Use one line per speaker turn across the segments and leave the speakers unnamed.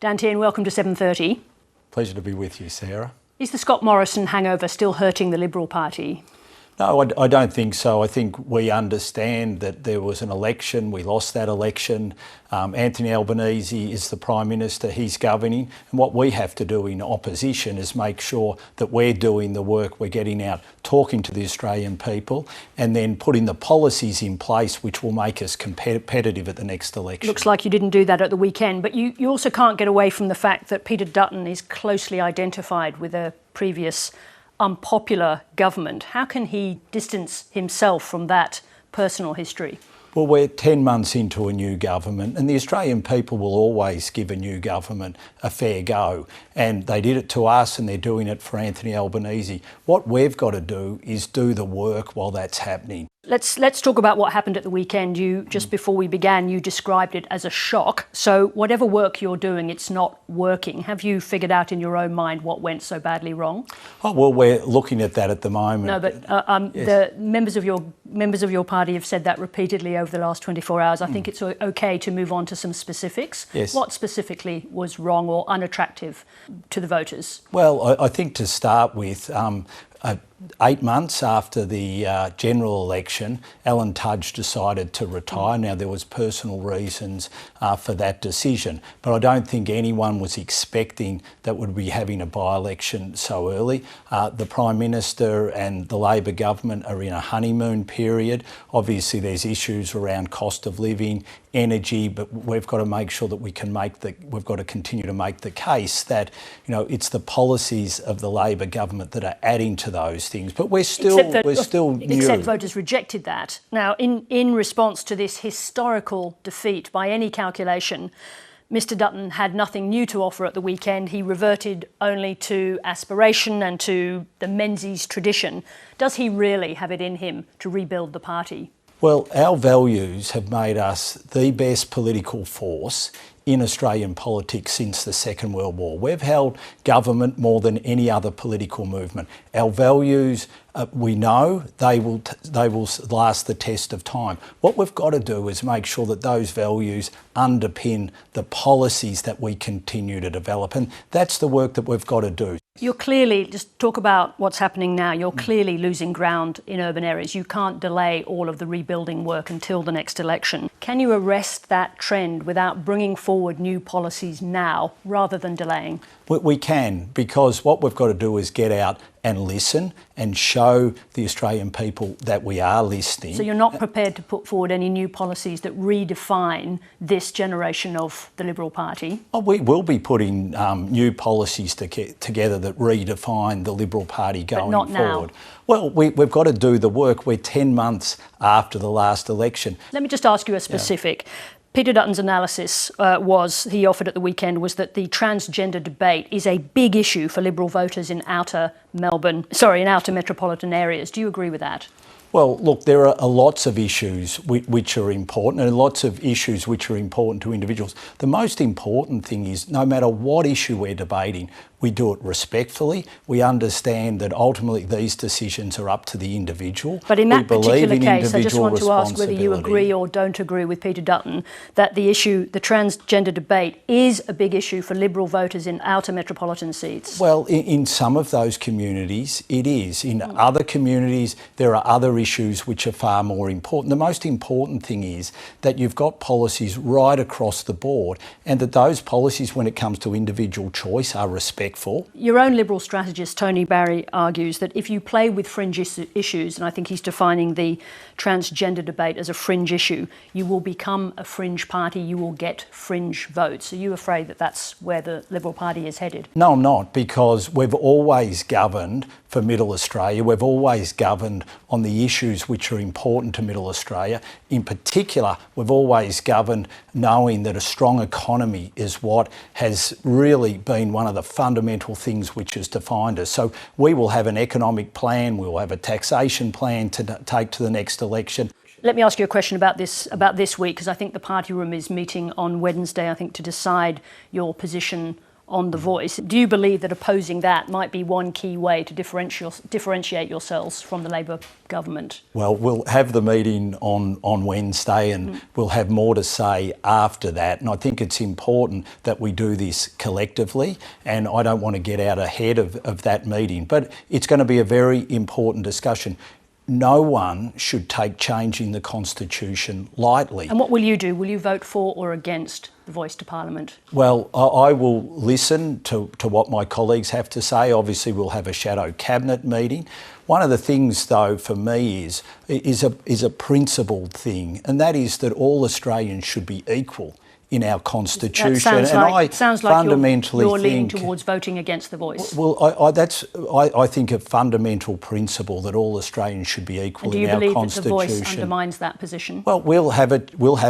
Dan Tehan, welcome to 7:30.
Pleasure to be with you, Sarah.
Is the Scott Morrison hangover still hurting the Liberal Party?
No, I don't think so. I think we understand that there was an election. We lost that election. Anthony Albanese is the Prime Minister. He's governing. And what we have to do in opposition is make sure that we're doing the work. We're getting out, talking to the Australian people, and then putting the policies in place which will make us competitive at the next election.
Looks like you didn't do that at the weekend, but you also can't get away from the fact that Peter Dutton is closely identified with a previous unpopular government. How can he distance himself from that personal history?
Well, we're 10 months into a new government, and the Australian people will always give a new government a fair go. And they did it to us, and they're doing it for Anthony Albanese. What we've got to do is do the work while that's happening.
Let's talk about what happened at the weekend. Just before we began, you described it as a shock. So whatever work you're doing, it's not working. Have you figured out in your own mind what went so badly wrong?
Oh, well, we're looking at that at the moment.
No, but
Yes.
the members of your party have said that repeatedly over the last 24 hours. I think it's okay to move on to some specifics.
Yes.
What specifically was wrong or unattractive to the voters?
Well, I think to start with, 8 months after the general election, Alan Tudge decided to retire. Now, there was personal reasons for that decision, but I don't think anyone was expecting that we'd be having a by-election so early. The Prime Minister and the Labor government are in a honeymoon period. Obviously, there's issues around cost of living, energy, but we've got to make sure that we've got to continue to make the case that, it's the policies of the Labor government that are adding to those things. But we're still new.
Except voters rejected that. Now, in response to this historical defeat, by any calculation, Mr Dutton had nothing new to offer at the weekend. He reverted only to aspiration and to the Menzies tradition. Does he really have it in him to rebuild the party?
Well, our values have made us the best political force in Australian politics since the Second World War. We've held government more than any other political movement. Our values, we know they will last the test of time. What we've got to do is make sure that those values underpin the policies that we continue to develop, and that's the work that we've got to do.
You're clearly, just talk about what's happening now, you're clearly losing ground in urban areas. You can't delay all of the rebuilding work until the next election. Can you arrest that trend without bringing forward new policies now rather than delaying?
We can, because what we've got to do is get out and listen and show the Australian people that we are listening.
So you're not prepared to put forward any new policies that redefine this generation of the Liberal Party?
Oh, we will be putting new policies together that redefine the Liberal Party going
but not
forward.
Now.
Well, we've got to do the work. We're 10 months after the last election.
Let me just ask you a specific. Yeah. Peter Dutton's analysis he offered at the weekend, was that the transgender debate is a big issue for Liberal voters in outer metropolitan areas. Do you agree with that?
Well, look, there are lots of issues which are important, and lots of issues which are important to individuals. The most important thing is, no matter what issue we're debating, we do it respectfully. We understand that ultimately these decisions are up to the individual.
But in that particular case, I just want to ask whether you agree or don't agree with Peter Dutton that the transgender debate is a big issue for Liberal voters in outer metropolitan seats.
Well, in some of those communities, it is. In other communities, there are other issues which are far more important. The most important thing is that you've got policies right across the board, and that those policies, when it comes to individual choice, are respectful.
Your own Liberal strategist, Tony Barry, argues that if you play with fringe issues, and I think he's defining the transgender debate as a fringe issue, you will become a fringe party, you will get fringe votes. Are you afraid that that's where the Liberal Party is headed?
No, I'm not, because we've always governed for Middle Australia. We've always governed on the issues which are important to Middle Australia. In particular, we've always governed knowing that a strong economy is what has really been one of the fundamental things which has defined us. So we will have an economic plan, we will have a taxation plan to take to the next election.
Let me ask you a question about this week, because I think the party room is meeting on Wednesday, I think, to decide your position on the voice. Do you believe that opposing that might be one key way to differentiate yourselves from the Labor government?
Well, we'll have the meeting on Wednesday, and we'll have more to say after that. And I think it's important that we do this collectively, and I don't want to get out ahead of that meeting. But it's going to be a very important discussion. No one should take changing the Constitution lightly.
And what will you do? Will you vote for or against the voice to Parliament?
Well, I will listen to what my colleagues have to say. Obviously, we'll have a shadow cabinet meeting. One of the things, though, for me is a principled thing, and that is that all Australians should be equal in our Constitution.
Sounds like you're leaning towards voting against the voice.
Well, I think a fundamental principle that all Australians should be equal in our Constitution.
Do you believe that the voice undermines that position?
Well, we'll have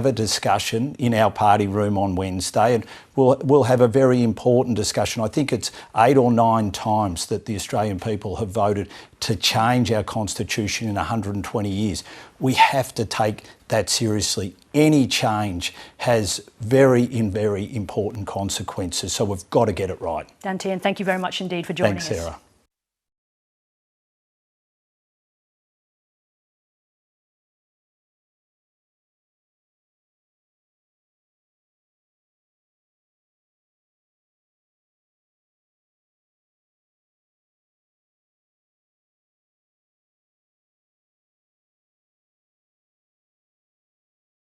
a discussion in our party room on Wednesday, and we'll have a very important discussion. I think it's 8 or 9 times that the Australian people have voted to change our Constitution in 120 years. We have to take that seriously. Any change has very important consequences, so we've got to get it right.
Dan Tehan, thank you very much indeed for joining us.
Thanks, Sarah.